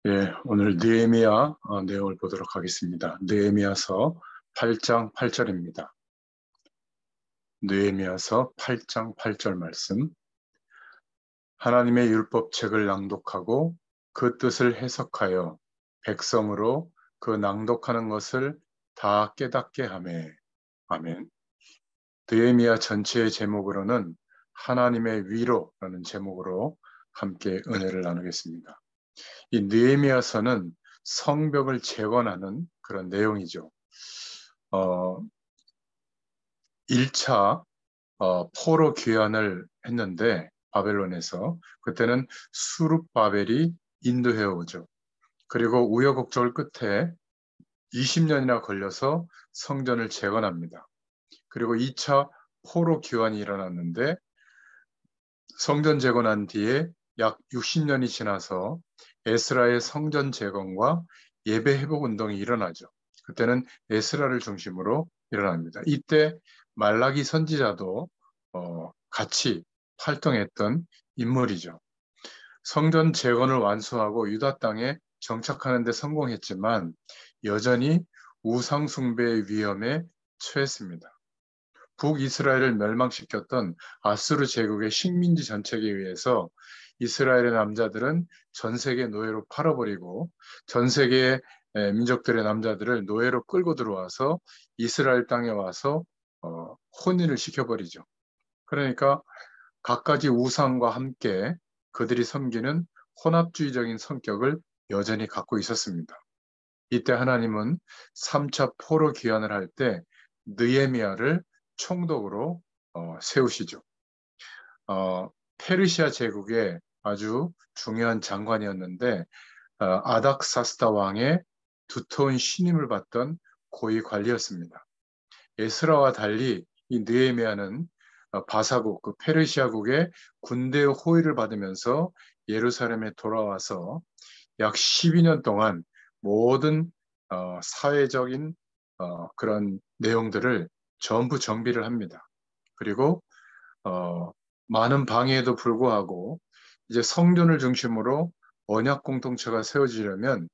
예, 오늘 느헤미야 내용을 보도록 하겠습니다. 느헤미야서 8장 8절입니다. 느헤미야서 8장 8절 말씀. 하나님의 율법책을 낭독하고 그 뜻을 해석하여 백성으로 그 낭독하는 것을 다 깨닫게 하매. 아멘. 느헤미야 전체의 제목으로는 하나님의 위로라는 제목으로 함께 은혜를 나누겠습니다. 이 느헤미야서는 성벽을 재건하는 그런 내용이죠. 어, 1차 포로 귀환을 했는데 바벨론에서 그때는 수룹바벨이 인도해 오죠. 그리고 우여곡절 끝에 20년이나 걸려서 성전을 재건합니다. 그리고 2차 포로 귀환이 일어났는데 성전 재건한 뒤에 약 60년이 지나서 에스라의 성전 재건과 예배 회복 운동이 일어나죠. 그때는 에스라를 중심으로 일어납니다. 이때 말라기 선지자도 같이 활동했던 인물이죠. 성전 재건을 완수하고 유다 땅에 정착하는 데 성공했지만 여전히 우상 숭배의 위험에 처했습니다. 북이스라엘을 멸망시켰던 아수르 제국의 식민지 정책에 의해서 이스라엘의 남자들은 전 세계 노예로 팔아버리고 전 세계의 민족들의 남자들을 노예로 끌고 들어와서 이스라엘 땅에 와서 혼인을 시켜버리죠. 그러니까 갖가지 우상과 함께 그들이 섬기는 혼합주의적인 성격을 여전히 갖고 있었습니다. 이때 하나님은 3차 포로 귀환을 할 때 느헤미야를 총독으로 세우시죠. 페르시아 제국의 아주 중요한 장관이었는데 아닥사스다 왕의 두터운 신임을 받던 고위 관리였습니다. 에스라와 달리 이 느헤미야는 바사국, 그 페르시아국의 군대의 호위를 받으면서 예루살렘에 돌아와서 약 12년 동안 모든 사회적인 그런 내용들을 전부 정비를 합니다. 그리고 많은 방해에도 불구하고 이제 성전을 중심으로 언약 공동체가 세워지려면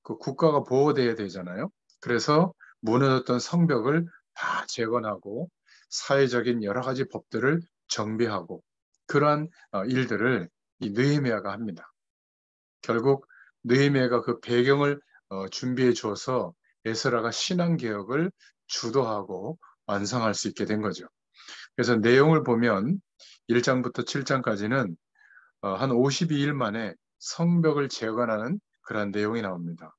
그 국가가 보호돼야 되잖아요. 그래서 무너졌던 성벽을 다 재건하고 사회적인 여러 가지 법들을 정비하고 그러한 일들을 이 느헤미야가 합니다. 결국 느헤미야가 그 배경을 준비해 줘서 에스라가 신앙 개혁을 주도하고 완성할 수 있게 된 거죠. 그래서 내용을 보면 1장부터 7장까지는 한 52일 만에 성벽을 재건하는 그런 내용이 나옵니다.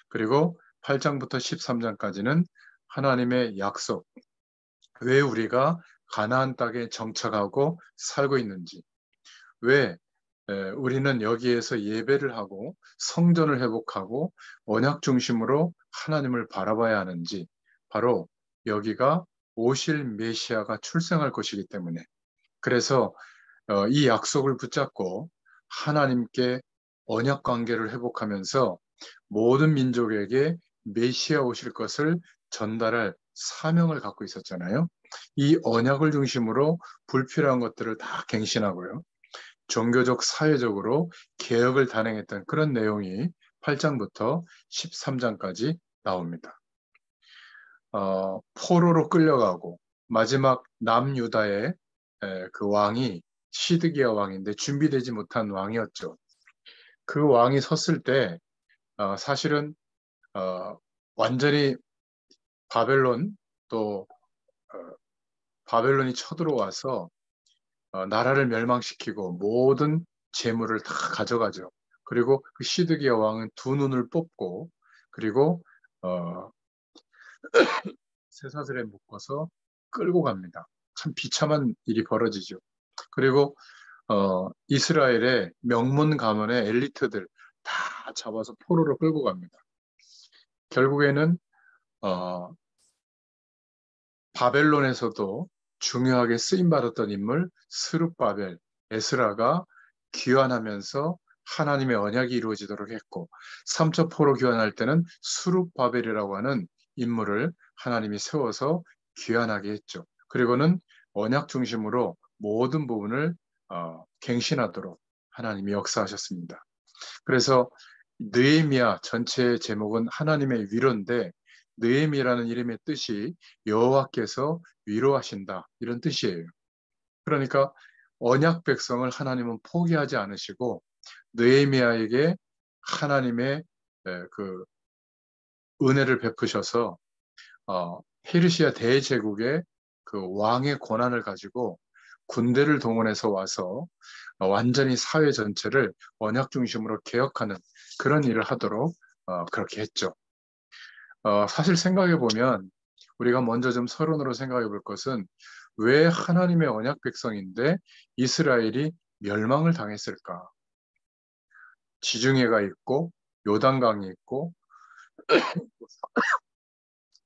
그리고 8장부터 13장까지는 하나님의 약속, 왜 우리가 가나안 땅에 정착하고 살고 있는지, 왜 우리는 여기에서 예배를 하고 성전을 회복하고 언약 중심으로 하나님을 바라봐야 하는지, 바로 여기가 오실 메시아가 출생할 것이기 때문에, 그래서 이 약속을 붙잡고 하나님께 언약 관계를 회복하면서 모든 민족에게 메시아 오실 것을 전달할 사명을 갖고 있었잖아요. 이 언약을 중심으로 불필요한 것들을 다 갱신하고요. 종교적, 사회적으로 개혁을 단행했던 그런 내용이 8장부터 13장까지 나옵니다. 포로로 끌려가고 마지막 남유다의 그 왕이 시드기야 왕인데 준비되지 못한 왕이었죠. 그 왕이 섰을 때 사실은 어, 완전히 바벨론 또 바벨론이 쳐들어와서 나라를 멸망시키고 모든 재물을 다 가져가죠. 그리고 그 시드기야 왕은 두 눈을 뽑고 그리고 어, 쇠사슬에 묶어서 끌고 갑니다. 참 비참한 일이 벌어지죠. 그리고 이스라엘의 명문 가문의 엘리트들 다 잡아서 포로로 끌고 갑니다. 결국에는 어, 바벨론에서도 중요하게 쓰임받았던 인물 스룹바벨, 에스라가 귀환하면서 하나님의 언약이 이루어지도록 했고 3차 포로 귀환할 때는 스룹바벨이라고 하는 인물을 하나님이 세워서 귀환하게 했죠. 그리고는 언약 중심으로 모든 부분을 갱신하도록 하나님이 역사하셨습니다. 그래서 느헤미야 전체의 제목은 하나님의 위로인데 느헤미라는 이름의 뜻이 여호와께서 위로하신다 이런 뜻이에요. 그러니까 언약 백성을 하나님은 포기하지 않으시고 느헤미야에게 하나님의 그 은혜를 베푸셔서 페르시아 대제국의 그 왕의 권한을 가지고 군대를 동원해서 와서 완전히 사회 전체를 언약 중심으로 개혁하는 그런 일을 하도록 그렇게 했죠. 사실 생각해 보면 우리가 먼저 좀 서론으로 생각해 볼 것은 왜 하나님의 언약 백성인데 이스라엘이 멸망을 당했을까? 지중해가 있고 요단강이 있고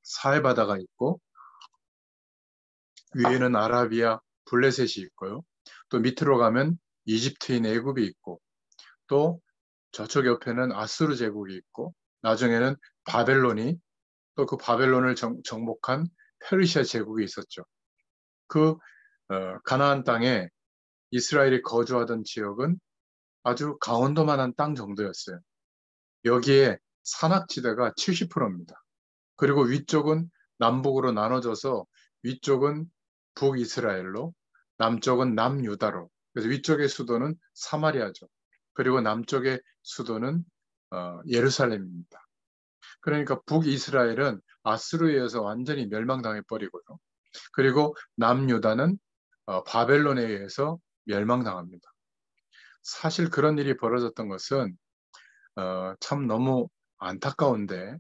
사해바다가 있고 위에는 아라비아 블레셋이 있고요. 또 밑으로 가면 이집트인 애굽이 있고 또 저쪽 옆에는 아수르 제국이 있고 나중에는 바벨론이 또 그 바벨론을 정복한 페르시아 제국이 있었죠. 그 가나안 땅에 이스라엘이 거주하던 지역은 아주 강원도만한 땅 정도였어요. 여기에 산악지대가 70%입니다. 그리고 위쪽은 남북으로 나눠져서 위쪽은 북이스라엘로 남쪽은 남유다로 그래서 위쪽의 수도는 사마리아죠. 그리고 남쪽의 수도는 예루살렘입니다. 그러니까 북이스라엘은 아수르에 의해서 완전히 멸망당해 버리고요. 그리고 남유다는 바벨론에 의해서 멸망당합니다. 사실 그런 일이 벌어졌던 것은 참 너무 안타까운데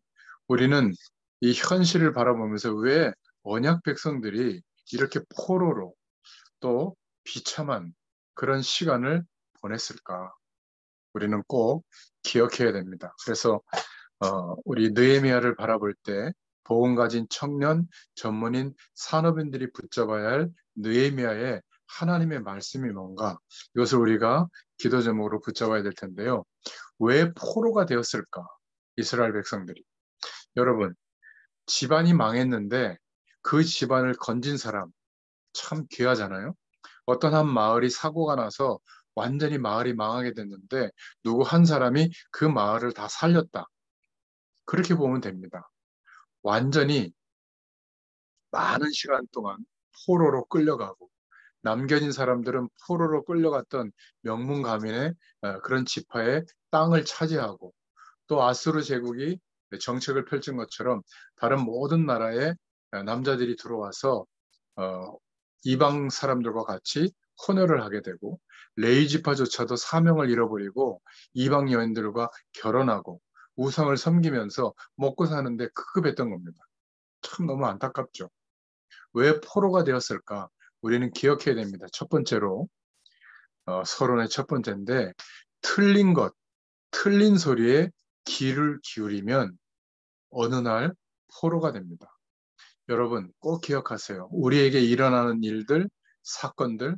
우리는 이 현실을 바라보면서 왜 언약 백성들이 이렇게 포로로 또 비참한 그런 시간을 보냈을까? 우리는 꼭 기억해야 됩니다. 그래서 우리 느헤미야를 바라볼 때 복음 가진 청년, 전문인, 산업인들이 붙잡아야 할 느헤미야의 하나님의 말씀이 뭔가 이것을 우리가 기도 제목으로 붙잡아야 될 텐데요. 왜 포로가 되었을까? 이스라엘 백성들이. 여러분, 집안이 망했는데 그 집안을 건진 사람 참 귀하잖아요. 어떤 한 마을이 사고가 나서 완전히 마을이 망하게 됐는데 누구 한 사람이 그 마을을 다 살렸다. 그렇게 보면 됩니다. 완전히 많은 시간 동안 포로로 끌려가고 남겨진 사람들은 포로로 끌려갔던 명문 가문의 그런 지파의 땅을 차지하고 또 아수르 제국이 정책을 펼친 것처럼 다른 모든 나라의 남자들이 들어와서 어, 이방 사람들과 같이 혼혈을 하게 되고 레위 지파조차도 사명을 잃어버리고 이방 여인들과 결혼하고 우상을 섬기면서 먹고 사는데 급급했던 겁니다. 참 너무 안타깝죠. 왜 포로가 되었을까? 우리는 기억해야 됩니다. 첫 번째로 서론의 첫 번째인데 틀린 것, 틀린 소리에 귀를 기울이면 어느 날 포로가 됩니다. 여러분 꼭 기억하세요. 우리에게 일어나는 일들, 사건들,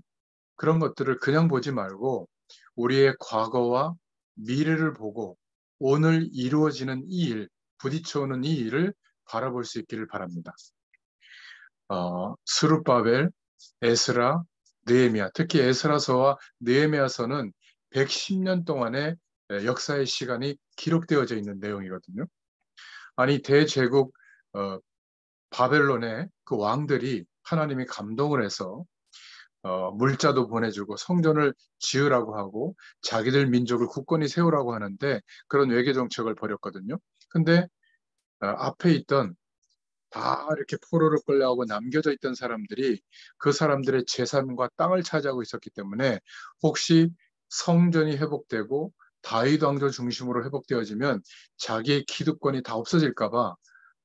그런 것들을 그냥 보지 말고 우리의 과거와 미래를 보고 오늘 이루어지는 이 일, 부딪혀오는 이 일을 바라볼 수 있기를 바랍니다. 스룹바벨, 에스라, 느헤미야, 특히 에스라서와 느헤미야서는 110년 동안의 역사의 시간이 기록되어져 있는 내용이거든요. 아니 대제국 바벨론의 그 왕들이 하나님이 감동을 해서 물자도 보내주고 성전을 지으라고 하고 자기들 민족을 굳건히 세우라고 하는데 그런 외교 정책을 벌였거든요. 근데 앞에 있던 다 이렇게 포로로 끌려가고 남겨져 있던 사람들이 그 사람들의 재산과 땅을 차지하고 있었기 때문에 혹시 성전이 회복되고 다윗 왕조 중심으로 회복되어지면 자기의 기득권이 다 없어질까 봐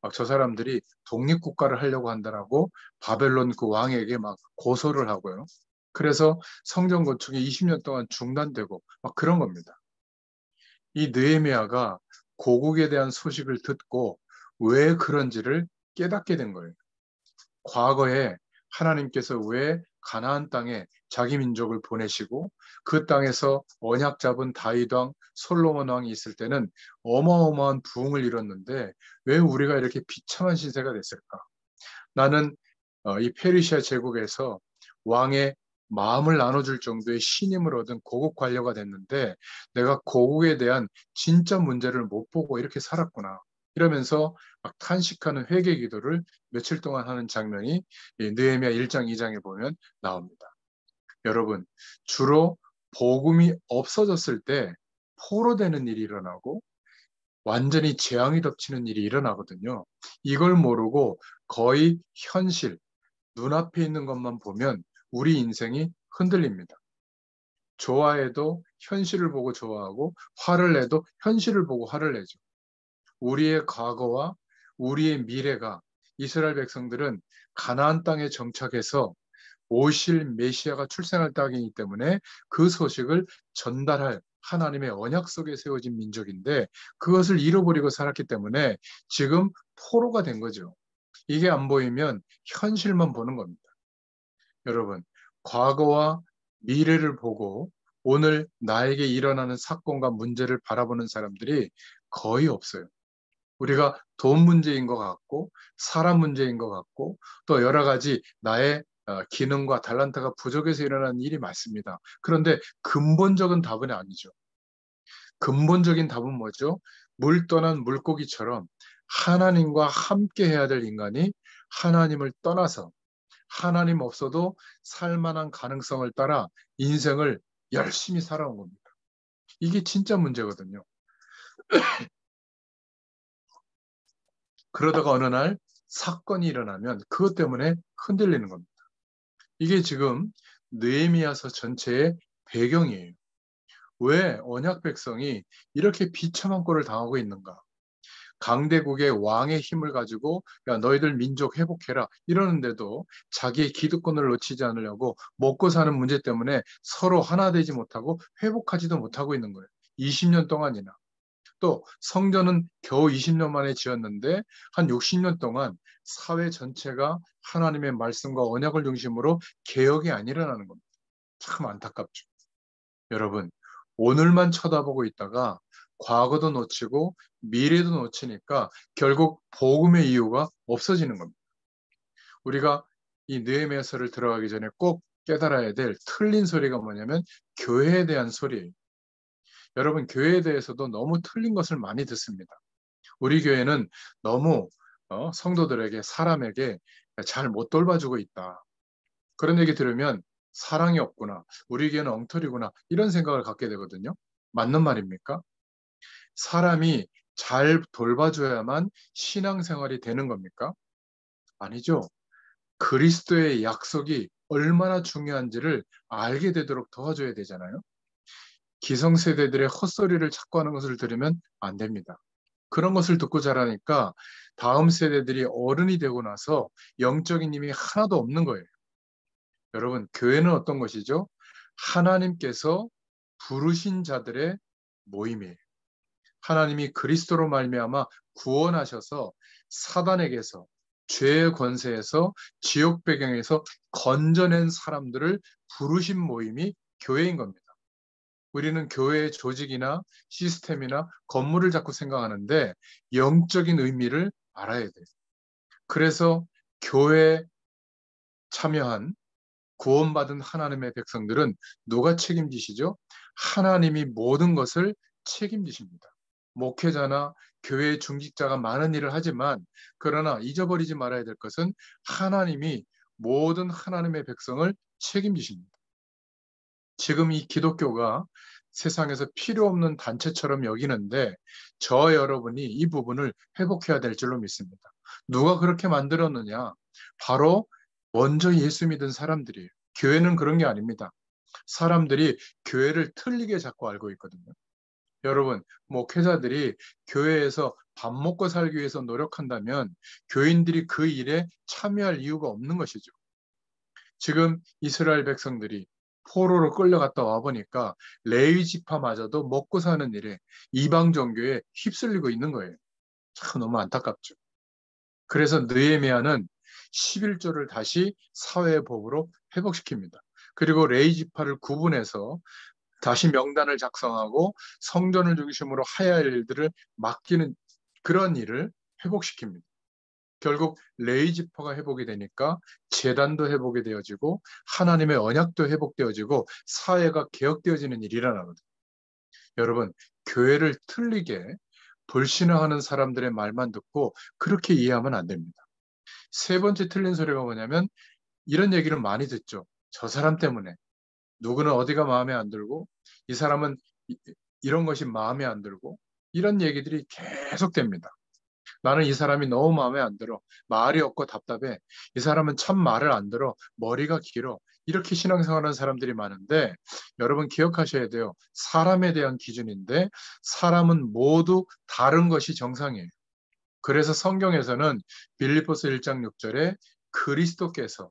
막 저 사람들이 독립국가를 하려고 한다라고 바벨론 그 왕에게 막 고소를 하고요. 그래서 성전 건축이 20년 동안 중단되고 막 그런 겁니다. 이 느헤미야가 고국에 대한 소식을 듣고 왜 그런지를 깨닫게 된 거예요. 과거에 하나님께서 왜 가나안 땅에 자기 민족을 보내시고 그 땅에서 언약 잡은 다윗 왕, 솔로몬 왕이 있을 때는 어마어마한 부흥을 이뤘는데 왜 우리가 이렇게 비참한 신세가 됐을까? 나는 이 페르시아 제국에서 왕의 마음을 나눠줄 정도의 신임을 얻은 고국 관료가 됐는데 내가 고국에 대한 진짜 문제를 못 보고 이렇게 살았구나. 이러면서 막 탄식하는 회개 기도를 며칠 동안 하는 장면이 이 느헤미야 1장, 2장에 보면 나옵니다. 여러분, 주로 복음이 없어졌을 때 포로되는 일이 일어나고 완전히 재앙이 덮치는 일이 일어나거든요. 이걸 모르고 거의 현실, 눈앞에 있는 것만 보면 우리 인생이 흔들립니다. 좋아해도 현실을 보고 좋아하고 화를 내도 현실을 보고 화를 내죠. 우리의 과거와 우리의 미래가 이스라엘 백성들은 가나안 땅에 정착해서 오실 메시아가 출생할 땅이기 때문에 그 소식을 전달할 하나님의 언약 속에 세워진 민족인데 그것을 잃어버리고 살았기 때문에 지금 포로가 된 거죠. 이게 안 보이면 현실만 보는 겁니다. 여러분, 과거와 미래를 보고 오늘 나에게 일어나는 사건과 문제를 바라보는 사람들이 거의 없어요. 우리가 돈 문제인 것 같고, 사람 문제인 것 같고, 또 여러 가지 나의 기능과 달란트가 부족해서 일어나는 일이 많습니다. 그런데 근본적인 답은 아니죠. 근본적인 답은 뭐죠? 물 떠난 물고기처럼 하나님과 함께 해야 될 인간이 하나님을 떠나서 하나님 없어도 살만한 가능성을 따라 인생을 열심히 살아온 겁니다. 이게 진짜 문제거든요. 그러다가 어느 날 사건이 일어나면 그것 때문에 흔들리는 겁니다. 이게 지금 느헤미야서 전체의 배경이에요. 왜 언약 백성이 이렇게 비참한 꼴을 당하고 있는가? 강대국의 왕의 힘을 가지고 야 너희들 민족 회복해라 이러는데도 자기의 기득권을 놓치지 않으려고 먹고 사는 문제 때문에 서로 하나 되지 못하고 회복하지도 못하고 있는 거예요. 20년 동안이나. 또 성전은 겨우 20년 만에 지었는데 한 60년 동안 사회 전체가 하나님의 말씀과 언약을 중심으로 개혁이 안 일어나는 겁니다. 참 안타깝죠. 여러분, 오늘만 쳐다보고 있다가 과거도 놓치고 미래도 놓치니까 결국 복음의 이유가 없어지는 겁니다. 우리가 이 느헤미야서를 들어가기 전에 꼭 깨달아야 될 틀린 소리가 뭐냐면 교회에 대한 소리예요. 여러분, 교회에 대해서도 너무 틀린 것을 많이 듣습니다. 우리 교회는 너무 성도들에게 사람에게 잘 못 돌봐주고 있다. 그런 얘기 들으면 사랑이 없구나. 우리 교회는 엉터리구나. 이런 생각을 갖게 되거든요. 맞는 말입니까? 사람이 잘 돌봐줘야만 신앙생활이 되는 겁니까? 아니죠. 그리스도의 약속이 얼마나 중요한지를 알게 되도록 도와줘야 되잖아요. 기성세대들의 헛소리를 찾고 하는 것을 들으면 안 됩니다. 그런 것을 듣고 자라니까 다음 세대들이 어른이 되고 나서 영적인 힘이 하나도 없는 거예요. 여러분, 교회는 어떤 것이죠? 하나님께서 부르신 자들의 모임이에요. 하나님이 그리스도로 말미암아 구원하셔서 사단에게서 죄의 권세에서 지옥 배경에서 건져낸 사람들을 부르신 모임이 교회인 겁니다. 우리는 교회의 조직이나 시스템이나 건물을 자꾸 생각하는데 영적인 의미를 알아야 돼요. 그래서 교회에 참여한 구원받은 하나님의 백성들은 누가 책임지시죠? 하나님이 모든 것을 책임지십니다. 목회자나 교회 중직자가 많은 일을 하지만 그러나 잊어버리지 말아야 될 것은 하나님이 모든 하나님의 백성을 책임지십니다. 지금 이 기독교가 세상에서 필요 없는 단체처럼 여기는데 저 여러분이 이 부분을 회복해야 될 줄로 믿습니다. 누가 그렇게 만들었느냐? 바로 먼저 예수 믿은 사람들이에요. 교회는 그런 게 아닙니다. 사람들이 교회를 틀리게 자꾸 알고 있거든요. 여러분, 목회자들이 교회에서 밥 먹고 살기 위해서 노력한다면 교인들이 그 일에 참여할 이유가 없는 것이죠. 지금 이스라엘 백성들이 포로로 끌려갔다 와 보니까 레위 지파마저도 먹고 사는 일에 이방 종교에 휩쓸리고 있는 거예요. 참 너무 안타깝죠. 그래서 느헤미야는 11조를 다시 사회의 법으로 회복시킵니다. 그리고 레위 지파를 구분해서 다시 명단을 작성하고 성전을 중심으로 해야 할 일들을 맡기는 그런 일을 회복시킵니다. 결국 레위 지파가 회복이 되니까 제단도 회복이 되어지고 하나님의 언약도 회복되어지고 사회가 개혁되어지는 일이 일어나거든요. 여러분, 교회를 틀리게 불신앙하는 사람들의 말만 듣고 그렇게 이해하면 안 됩니다. 세 번째 틀린 소리가 뭐냐면 이런 얘기를 많이 듣죠. 저 사람 때문에. 누구는 어디가 마음에 안 들고 이 사람은 이런 것이 마음에 안 들고 이런 얘기들이 계속됩니다. 나는 이 사람이 너무 마음에 안 들어. 말이 없고 답답해. 이 사람은 참 말을 안 들어. 머리가 길어. 이렇게 신앙생활하는 사람들이 많은데 여러분 기억하셔야 돼요. 사람에 대한 기준인데 사람은 모두 다른 것이 정상이에요. 그래서 성경에서는 빌립보서 1장 6절에 그리스도께서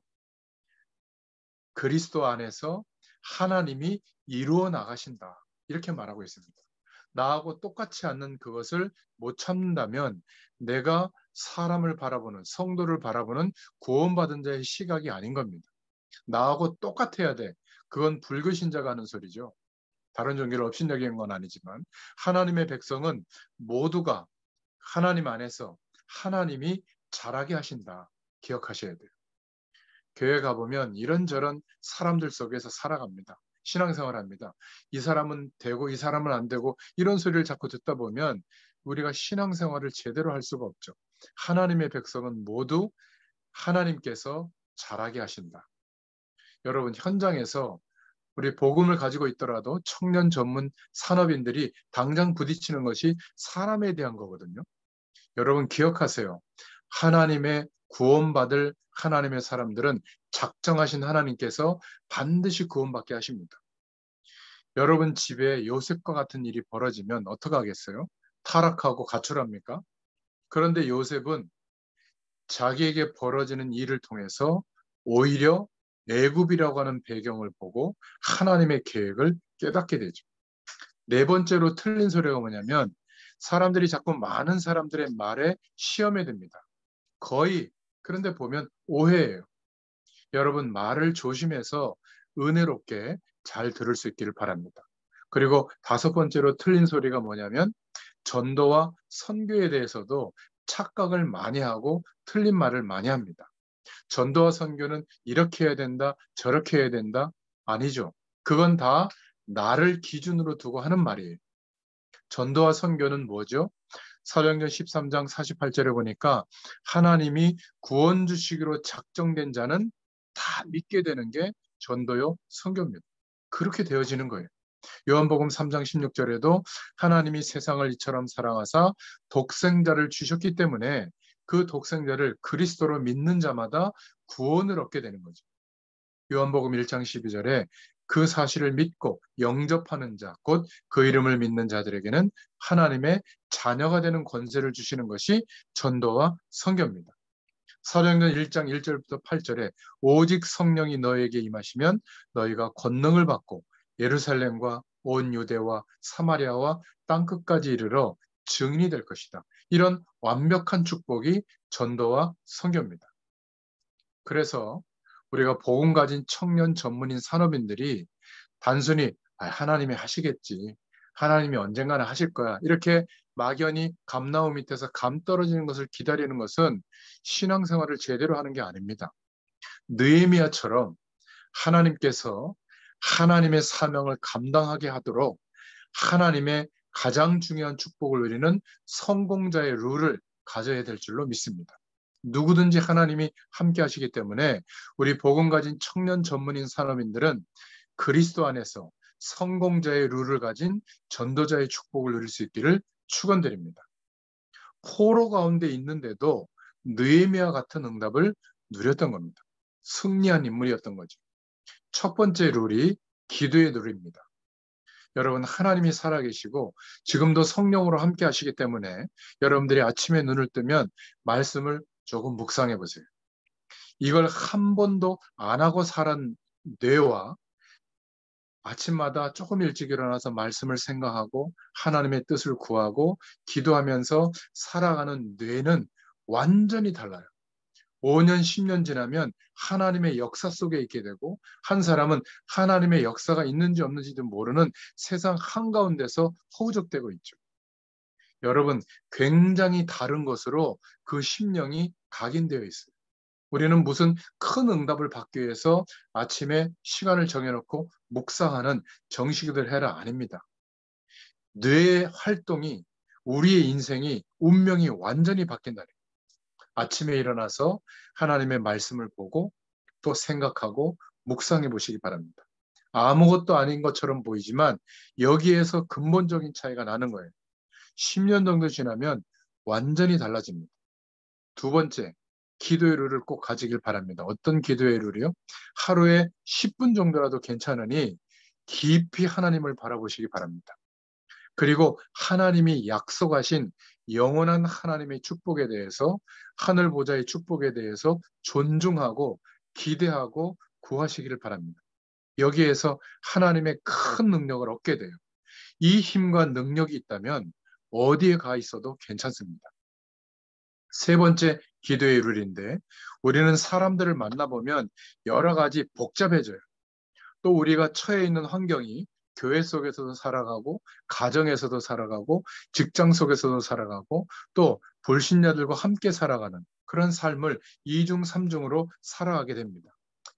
그리스도 안에서 하나님이 이루어 나가신다. 이렇게 말하고 있습니다. 나하고 똑같지 않는 그것을 못 참는다면 내가 사람을 바라보는, 성도를 바라보는 구원받은 자의 시각이 아닌 겁니다. 나하고 똑같아야 돼. 그건 불교신자가 하는 소리죠. 다른 종교를 업신여기는 건 아니지만 하나님의 백성은 모두가 하나님 안에서 하나님이 자라게 하신다. 기억하셔야 돼요. 교회 가보면 이런저런 사람들 속에서 살아갑니다. 신앙생활합니다. 이 사람은 되고 이 사람은 안 되고 이런 소리를 자꾸 듣다 보면 우리가 신앙생활을 제대로 할 수가 없죠. 하나님의 백성은 모두 하나님께서 자라게 하신다. 여러분 현장에서 우리 복음을 가지고 있더라도 청년 전문 산업인들이 당장 부딪히는 것이 사람에 대한 거거든요. 여러분 기억하세요. 하나님의 구원받을 하나님의 사람들은 작정하신 하나님께서 반드시 구원받게 하십니다. 여러분 집에 요셉과 같은 일이 벌어지면 어떡하겠어요? 타락하고 가출합니까? 그런데 요셉은 자기에게 벌어지는 일을 통해서 오히려 애굽이라고 하는 배경을 보고 하나님의 계획을 깨닫게 되죠. 네 번째로 틀린 소리가 뭐냐면 사람들이 자꾸 많은 사람들의 말에 시험에 듭니다. 거의 그런데 보면 오해예요. 여러분 말을 조심해서 은혜롭게 잘 들을 수 있기를 바랍니다. 그리고 다섯 번째로 틀린 소리가 뭐냐면 전도와 선교에 대해서도 착각을 많이 하고 틀린 말을 많이 합니다. 전도와 선교는 이렇게 해야 된다, 저렇게 해야 된다. 아니죠. 그건 다 나를 기준으로 두고 하는 말이에요. 전도와 선교는 뭐죠? 사도행전 13장 48절에 보니까 하나님이 구원 주시기로 작정된 자는 다 믿게 되는 게 전도요 선교입니다. 그렇게 되어지는 거예요. 요한복음 3장 16절에도 하나님이 세상을 이처럼 사랑하사 독생자를 주셨기 때문에 그 독생자를 그리스도로 믿는 자마다 구원을 얻게 되는 거죠. 요한복음 1장 12절에 그 사실을 믿고 영접하는 자, 곧 그 이름을 믿는 자들에게는 하나님의 자녀가 되는 권세를 주시는 것이 전도와 선교입니다. 사도행전 1장 1절부터 8절에 오직 성령이 너에게 임하시면 너희가 권능을 받고 예루살렘과 온 유대와 사마리아와 땅끝까지 이르러 증인이 될 것이다. 이런 완벽한 축복이 전도와 선교입니다. 그래서 우리가 복음 가진 청년 전문인 산업인들이 단순히 하나님이 하시겠지. 하나님이 언젠가는 하실 거야. 이렇게 막연히 감나무 밑에서 감 떨어지는 것을 기다리는 것은 신앙생활을 제대로 하는 게 아닙니다. 느헤미야처럼 하나님께서 하나님의 사명을 감당하게 하도록 하나님의 가장 중요한 축복을 누리는 성공자의 룰을 가져야 될 줄로 믿습니다. 누구든지 하나님이 함께 하시기 때문에 우리 복음 가진 청년 전문인 산업인들은 그리스도 안에서 성공자의 룰을 가진 전도자의 축복을 누릴 수 있기를 축원드립니다. 포로 가운데 있는데도 느헤미야 같은 응답을 누렸던 겁니다. 승리한 인물이었던 거죠. 첫 번째 룰이 기도의 룰입니다. 여러분 하나님이 살아계시고 지금도 성령으로 함께 하시기 때문에 여러분들이 아침에 눈을 뜨면 말씀을 조금 묵상해 보세요. 이걸 한 번도 안 하고 살은 뇌와 아침마다 조금 일찍 일어나서 말씀을 생각하고 하나님의 뜻을 구하고 기도하면서 살아가는 뇌는 완전히 달라요. 5년, 10년 지나면 하나님의 역사 속에 있게 되고 한 사람은 하나님의 역사가 있는지 없는지도 모르는 세상 한가운데서 허우적대고 있죠. 여러분 굉장히 다른 것으로 그 심령이 각인되어 있어요. 우리는 무슨 큰 응답을 받기 위해서 아침에 시간을 정해놓고 묵상하는 정식들 해라 아닙니다. 뇌의 활동이 우리의 인생이 운명이 완전히 바뀐다는 거예요. 아침에 일어나서 하나님의 말씀을 보고 또 생각하고 묵상해 보시기 바랍니다. 아무것도 아닌 것처럼 보이지만 여기에서 근본적인 차이가 나는 거예요. 10년 정도 지나면 완전히 달라집니다. 두 번째, 기도의 룰을 꼭 가지길 바랍니다. 어떤 기도의 룰이요? 하루에 10분 정도라도 괜찮으니 깊이 하나님을 바라보시기 바랍니다. 그리고 하나님이 약속하신 영원한 하나님의 축복에 대해서, 하늘 보좌의 축복에 대해서 존중하고 기대하고 구하시기를 바랍니다. 여기에서 하나님의 큰 능력을 얻게 돼요. 이 힘과 능력이 있다면 어디에 가 있어도 괜찮습니다. 세 번째 기도의 룰인데, 우리는 사람들을 만나보면 여러 가지 복잡해져요. 또 우리가 처해 있는 환경이 교회 속에서도 살아가고, 가정에서도 살아가고, 직장 속에서도 살아가고, 또 불신자들과 함께 살아가는 그런 삶을 이중삼중으로 살아가게 됩니다.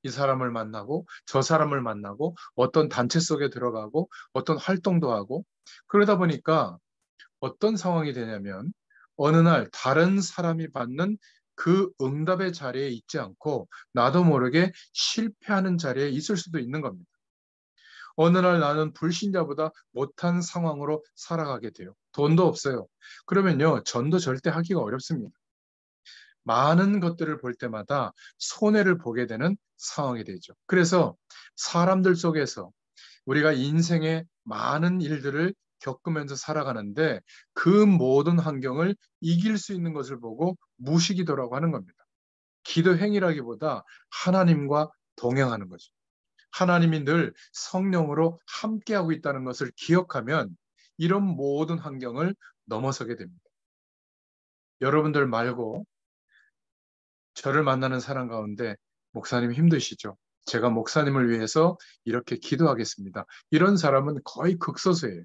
이 사람을 만나고 저 사람을 만나고 어떤 단체 속에 들어가고 어떤 활동도 하고, 그러다 보니까 어떤 상황이 되냐면 어느 날 다른 사람이 받는 그 응답의 자리에 있지 않고 나도 모르게 실패하는 자리에 있을 수도 있는 겁니다. 어느 날 나는 불신자보다 못한 상황으로 살아가게 돼요. 돈도 없어요. 그러면요, 전도 절대 하기가 어렵습니다. 많은 것들을 볼 때마다 손해를 보게 되는 상황이 되죠. 그래서 사람들 속에서 우리가 인생의 많은 일들을 겪으면서 살아가는데 그 모든 환경을 이길 수 있는 것을 보고 무시기도라고 하는 겁니다. 기도 행위라기보다 하나님과 동행하는 거죠. 하나님이 늘 성령으로 함께하고 있다는 것을 기억하면 이런 모든 환경을 넘어서게 됩니다. 여러분들 말고 저를 만나는 사람 가운데 목사님 힘드시죠? 제가 목사님을 위해서 이렇게 기도하겠습니다. 이런 사람은 거의 극소수예요.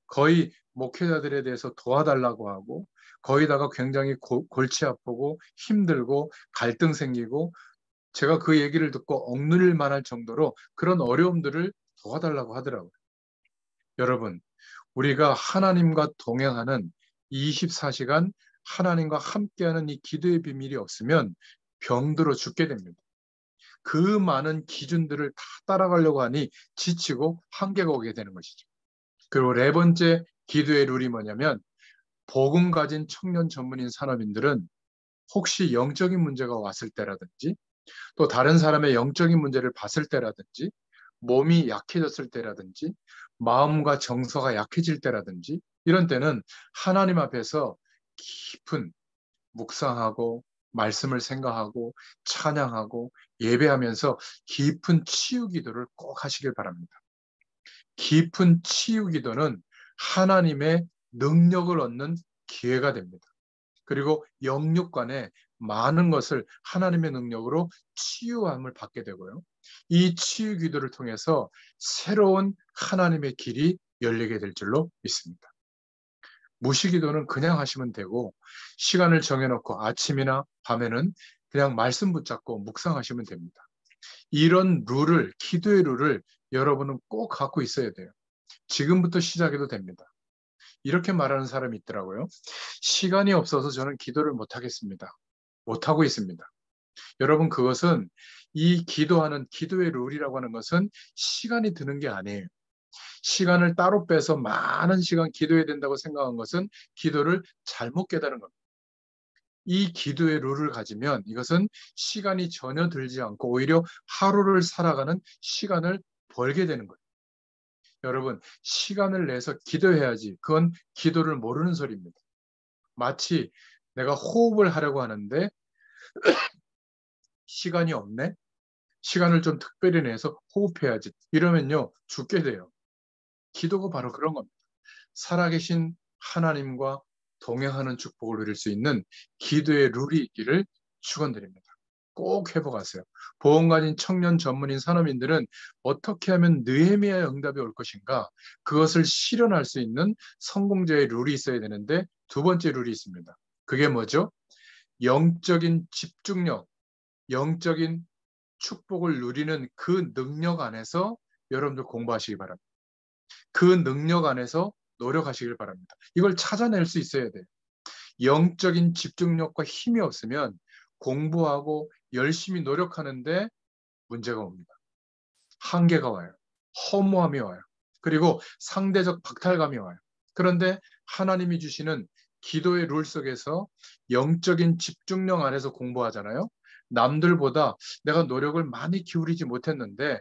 거의 목회자들에 대해서 도와달라고 하고, 거기다가 굉장히 골치 아프고 힘들고 갈등 생기고, 제가 그 얘기를 듣고 억눌릴 만할 정도로 그런 어려움들을 도와달라고 하더라고요. 여러분, 우리가 하나님과 동행하는 24시간 하나님과 함께하는 이 기도의 비밀이 없으면 병들어 죽게 됩니다. 그 많은 기준들을 다 따라가려고 하니 지치고 한계가 오게 되는 것이죠. 그리고 네 번째 기도의 룰이 뭐냐면, 복음 가진 청년 전문인 산업인들은 혹시 영적인 문제가 왔을 때라든지 또 다른 사람의 영적인 문제를 봤을 때라든지 몸이 약해졌을 때라든지 마음과 정서가 약해질 때라든지 이런 때는 하나님 앞에서 깊은 묵상하고 말씀을 생각하고 찬양하고 예배하면서 깊은 치유 기도를 꼭 하시길 바랍니다. 깊은 치유 기도는 하나님의 능력을 얻는 기회가 됩니다. 그리고 영육 간에 많은 것을 하나님의 능력으로 치유함을 받게 되고요. 이 치유 기도를 통해서 새로운 하나님의 길이 열리게 될 줄로 믿습니다. 무시 기도는 그냥 하시면 되고, 시간을 정해놓고 아침이나 밤에는 그냥 말씀 붙잡고 묵상하시면 됩니다. 이런 룰을, 기도의 룰을 여러분은 꼭 갖고 있어야 돼요. 지금부터 시작해도 됩니다. 이렇게 말하는 사람이 있더라고요. 시간이 없어서 저는 기도를 못 하겠습니다. 못 하고 있습니다. 여러분, 그것은 이 기도하는 기도의 룰이라고 하는 것은 시간이 드는 게 아니에요. 시간을 따로 빼서 많은 시간 기도해야 된다고 생각한 것은 기도를 잘못 깨달은 겁니다. 이 기도의 룰을 가지면 이것은 시간이 전혀 들지 않고 오히려 하루를 살아가는 시간을 벌게 되는 거예요. 여러분, 시간을 내서 기도해야지. 그건 기도를 모르는 소리입니다. 마치 내가 호흡을 하려고 하는데 시간이 없네? 시간을 좀 특별히 내서 호흡해야지. 이러면요, 죽게 돼요. 기도가 바로 그런 겁니다. 살아계신 하나님과 동행하는 축복을 누릴 수 있는 기도의 룰이 있기를 축원드립니다. 꼭 회복하세요. 보험 가진 청년 전문인 산업인들은 어떻게 하면 느헤미야의 응답이 올 것인가? 그것을 실현할 수 있는 성공자의 룰이 있어야 되는데 두 번째 룰이 있습니다. 그게 뭐죠? 영적인 집중력, 영적인 축복을 누리는 그 능력 안에서 여러분들 공부하시기 바랍니다. 그 능력 안에서 노력하시길 바랍니다. 이걸 찾아낼 수 있어야 돼요. 영적인 집중력과 힘이 없으면 공부하고 열심히 노력하는데 문제가 옵니다. 한계가 와요. 허무함이 와요. 그리고 상대적 박탈감이 와요. 그런데 하나님이 주시는 기도의 룰 속에서 영적인 집중력 안에서 공부하잖아요. 남들보다 내가 노력을 많이 기울이지 못했는데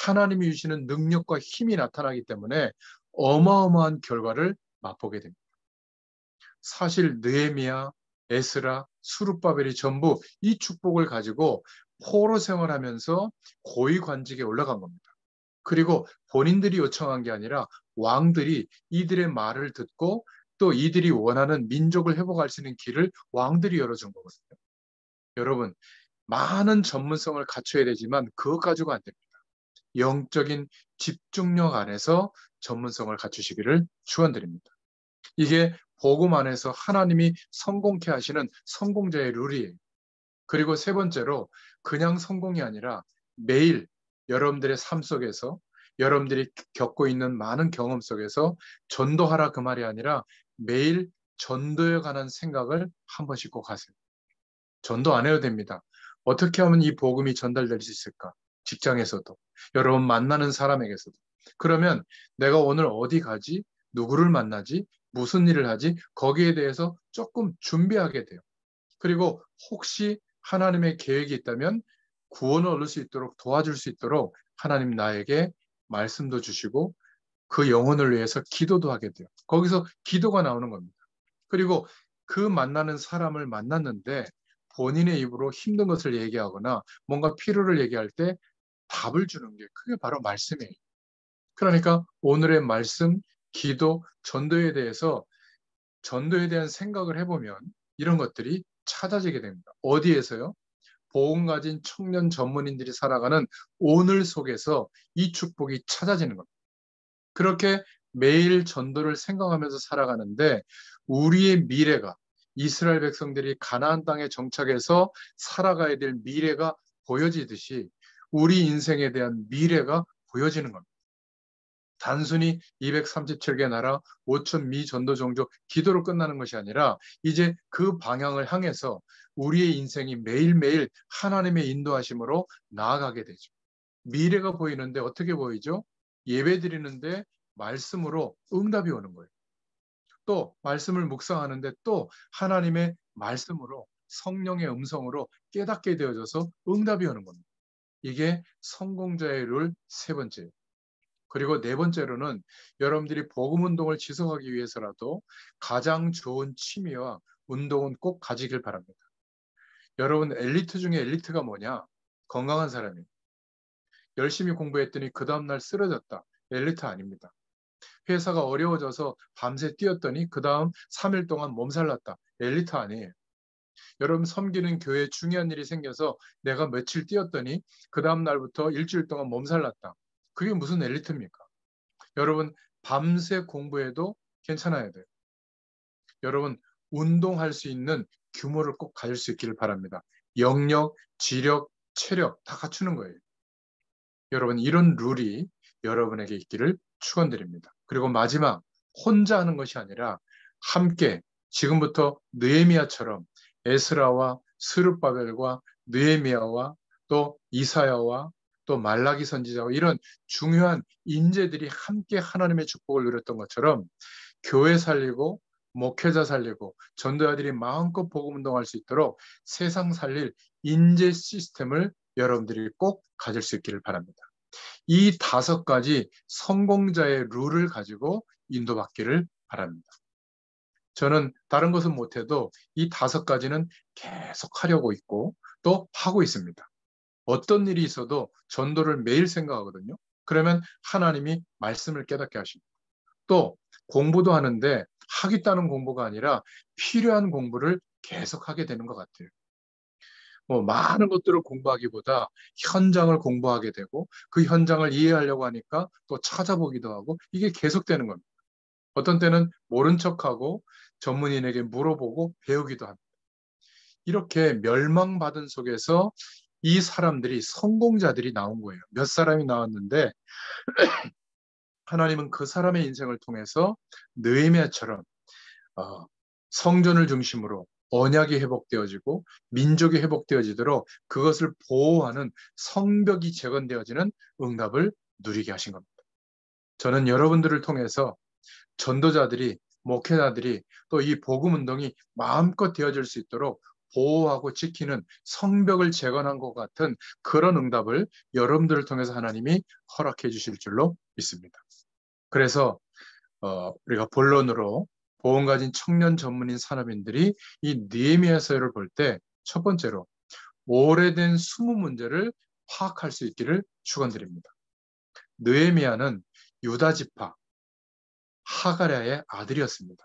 하나님이 주시는 능력과 힘이 나타나기 때문에 어마어마한 결과를 맛보게 됩니다. 사실 느헤미야, 에스라, 수룹바벨이 전부 이 축복을 가지고 포로 생활하면서 고위 관직에 올라간 겁니다. 그리고 본인들이 요청한 게 아니라 왕들이 이들의 말을 듣고 또 이들이 원하는 민족을 회복할 수 있는 길을 왕들이 열어준 거거든요. 여러분, 많은 전문성을 갖춰야 되지만 그것 가지고 안 됩니다. 영적인 집중력 안에서 전문성을 갖추시기를 축원드립니다. 이게 복음 안에서 하나님이 성공케 하시는 성공자의 룰이에요. 그리고 세 번째로 그냥 성공이 아니라 매일 여러분들의 삶 속에서 여러분들이 겪고 있는 많은 경험 속에서 전도하라 그 말이 아니라 매일 전도에 관한 생각을 한 번씩 꼭 하세요. 전도 안 해도 됩니다. 어떻게 하면 이 복음이 전달될 수 있을까? 직장에서도, 여러분 만나는 사람에게서도. 그러면 내가 오늘 어디 가지? 누구를 만나지? 무슨 일을 하지? 거기에 대해서 조금 준비하게 돼요. 그리고 혹시 하나님의 계획이 있다면 구원을 얻을 수 있도록 도와줄 수 있도록 하나님 나에게 말씀도 주시고 그 영혼을 위해서 기도도 하게 돼요. 거기서 기도가 나오는 겁니다. 그리고 그 만나는 사람을 만났는데 본인의 입으로 힘든 것을 얘기하거나 뭔가 필요를 얘기할 때 답을 주는 게 그게 바로 말씀이에요. 그러니까 오늘의 말씀, 기도, 전도에 대한 생각을 해보면 이런 것들이 찾아지게 됩니다. 어디에서요? 복음 가진 청년 전문인들이 살아가는 오늘 속에서 이 축복이 찾아지는 겁니다. 그렇게 매일 전도를 생각하면서 살아가는데 우리의 미래가 이스라엘 백성들이 가나안 땅에 정착해서 살아가야 될 미래가 보여지듯이 우리 인생에 대한 미래가 보여지는 겁니다. 단순히 237개 나라 5천 미 전도 종족 기도로 끝나는 것이 아니라 이제 그 방향을 향해서 우리의 인생이 매일매일 하나님의 인도하심으로 나아가게 되죠. 미래가 보이는데 어떻게 보이죠? 예배 드리는데 말씀으로 응답이 오는 거예요. 또 말씀을 묵상하는데 또 하나님의 말씀으로 성령의 음성으로 깨닫게 되어져서 응답이 오는 겁니다. 이게 성공자의 룰 세 번째. 그리고 네 번째로는 여러분들이 복음 운동을 지속하기 위해서라도 가장 좋은 취미와 운동은 꼭 가지길 바랍니다. 여러분 엘리트 중에 엘리트가 뭐냐? 건강한 사람이에요. 열심히 공부했더니 그 다음날 쓰러졌다. 엘리트 아닙니다. 회사가 어려워져서 밤새 뛰었더니 그 다음 3일 동안 몸살났다. 엘리트 아니에요. 여러분 섬기는 교회에 중요한 일이 생겨서 내가 며칠 뛰었더니 그 다음 날부터 일주일 동안 몸살났다. 그게 무슨 엘리트입니까? 여러분 밤새 공부해도 괜찮아야 돼요. 여러분 운동할 수 있는 규모를 꼭 가질 수 있기를 바랍니다. 영역, 지력, 체력 다 갖추는 거예요. 여러분 이런 룰이 여러분에게 있기를 축원드립니다. 그리고 마지막 혼자 하는 것이 아니라 함께 지금부터 느헤미야처럼 에스라와 스룹바벨과 느헤미야와 또 이사야와 또 말라기 선지자와 이런 중요한 인재들이 함께 하나님의 축복을 누렸던 것처럼 교회 살리고 목회자 살리고 전도자들이 마음껏 복음 운동할 수 있도록 세상 살릴 인재 시스템을 여러분들이 꼭 가질 수 있기를 바랍니다. 이 다섯 가지 성공자의 룰을 가지고 인도받기를 바랍니다. 저는 다른 것은 못해도 이 다섯 가지는 계속 하려고 있고 또 하고 있습니다. 어떤 일이 있어도 전도를 매일 생각하거든요. 그러면 하나님이 말씀을 깨닫게 하십니다. 또 공부도 하는데 하겠다는 공부가 아니라 필요한 공부를 계속 하게 되는 것 같아요. 많은 것들을 공부하기보다 현장을 공부하게 되고 그 현장을 이해하려고 하니까 또 찾아보기도 하고 이게 계속되는 겁니다. 어떤 때는 모른 척하고 전문인에게 물어보고 배우기도 합니다. 이렇게 멸망받은 속에서 이 사람들이 성공자들이 나온 거예요. 몇 사람이 나왔는데 하나님은 그 사람의 인생을 통해서 느헤미야처럼 성전을 중심으로 언약이 회복되어지고 민족이 회복되어지도록 그것을 보호하는 성벽이 재건되어지는 응답을 누리게 하신 겁니다. 저는 여러분들을 통해서 전도자들이, 목회자들이, 또 이 복음 운동이 마음껏 되어질 수 있도록 보호하고 지키는 성벽을 재건한 것 같은 그런 응답을 여러분들을 통해서 하나님이 허락해 주실 줄로 믿습니다. 그래서 우리가 본론으로 보험 가진 청년 전문인 산업인들이 이 느헤미야서를 볼 때 첫 번째로 오래된 수무 문제를 파악할 수 있기를 축원드립니다. 느헤미야는 유다 지파 하가랴의 아들이었습니다.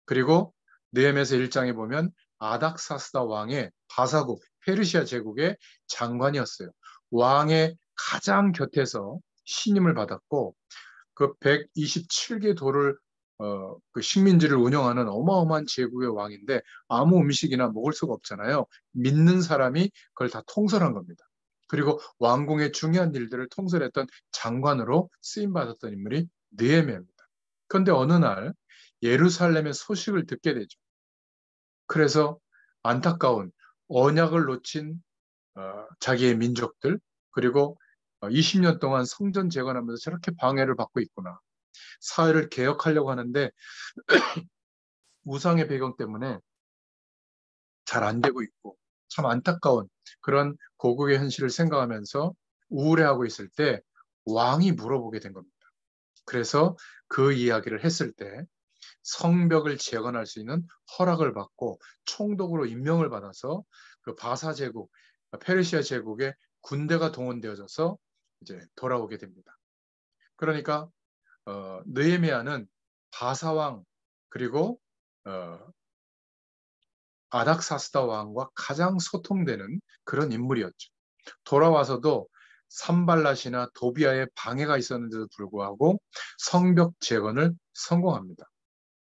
그리고 느헤미야서 1장에 보면 아닥사스다 왕의 바사국 페르시아 제국의 장관이었어요. 왕의 가장 곁에서 신임을 받았고 그 127개 도를 그 식민지를 운영하는 어마어마한 제국의 왕인데 아무 음식이나 먹을 수가 없잖아요. 믿는 사람이 그걸 다 통솔한 겁니다. 그리고 왕궁의 중요한 일들을 통솔했던 장관으로 쓰임받았던 인물이 느헤미야입니다. 그런데 어느 날 예루살렘의 소식을 듣게 되죠. 그래서 안타까운 언약을 놓친 자기의 민족들 그리고 20년 동안 성전 재건하면서 저렇게 방해를 받고 있구나. 사회를 개혁하려고 하는데 우상의 배경 때문에 잘 안 되고 있고 참 안타까운 그런 고국의 현실을 생각하면서 우울해하고 있을 때 왕이 물어보게 된 겁니다. 그래서 그 이야기를 했을 때 성벽을 재건할 수 있는 허락을 받고 총독으로 임명을 받아서 그 바사 제국, 페르시아 제국의 군대가 동원되어져서 이제 돌아오게 됩니다. 그러니까 느헤미야는 바사왕 그리고 어, 아닥사스다 왕과 가장 소통되는 그런 인물이었죠. 돌아와서도 산발랏이나 도비아의 방해가 있었는데도 불구하고 성벽 재건을 성공합니다.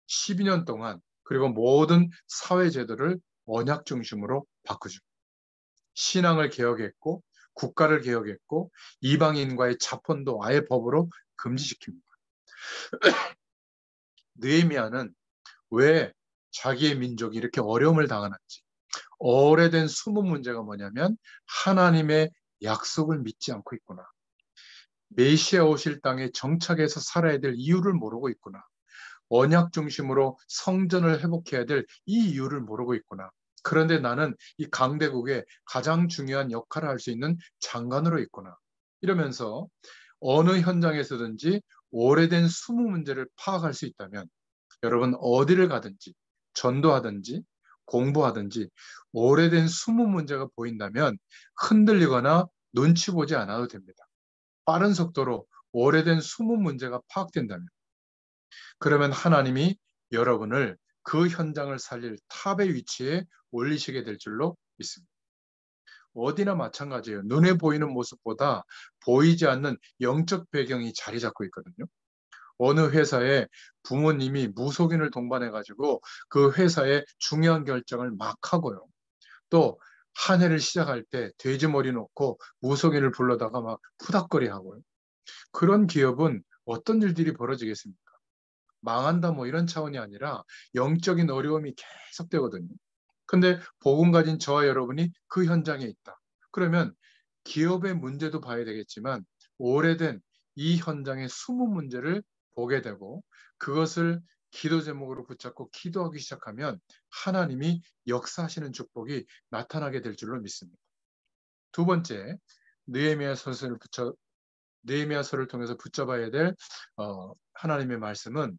12년 동안 그리고 모든 사회 제도를 언약 중심으로 바꾸죠. 신앙을 개혁했고 국가를 개혁했고 이방인과의 자폰도 아예 법으로 금지시킵니다. 느헤미야는 왜 자기의 민족이 이렇게 어려움을 당하는지 오래된 숨은 문제가 뭐냐면 하나님의 약속을 믿지 않고 있구나. 메시아 오실 땅에 정착해서 살아야 될 이유를 모르고 있구나. 언약 중심으로 성전을 회복해야 될 이 이유를 모르고 있구나. 그런데 나는 이 강대국의 가장 중요한 역할을 할 수 있는 장관으로 있구나. 이러면서 어느 현장에서든지 오래된 수무 문제를 파악할 수 있다면 여러분 어디를 가든지 전도하든지 공부하든지 오래된 수무 문제가 보인다면 흔들리거나 눈치 보지 않아도 됩니다. 빠른 속도로 오래된 수무 문제가 파악된다면 그러면 하나님이 여러분을 그 현장을 살릴 탑의 위치에 올리시게 될 줄로 믿습니다. 어디나 마찬가지예요. 눈에 보이는 모습보다 보이지 않는 영적 배경이 자리 잡고 있거든요. 어느 회사에 부모님이 무속인을 동반해가지고 그 회사의 중요한 결정을 막 하고요. 또 한 해를 시작할 때 돼지머리 놓고 무속인을 불러다가 막 푸닥거리 하고요. 그런 기업은 어떤 일들이 벌어지겠습니까? 망한다 뭐 이런 차원이 아니라 영적인 어려움이 계속되거든요. 근데 복음 가진 저와 여러분이 그 현장에 있다. 그러면 기업의 문제도 봐야 되겠지만 오래된 이 현장의 숨은 문제를 보게 되고 그것을 기도 제목으로 붙잡고 기도하기 시작하면 하나님이 역사하시는 축복이 나타나게 될 줄로 믿습니다. 두 번째, 느헤미야서를 통해서 붙잡아야 될 하나님의 말씀은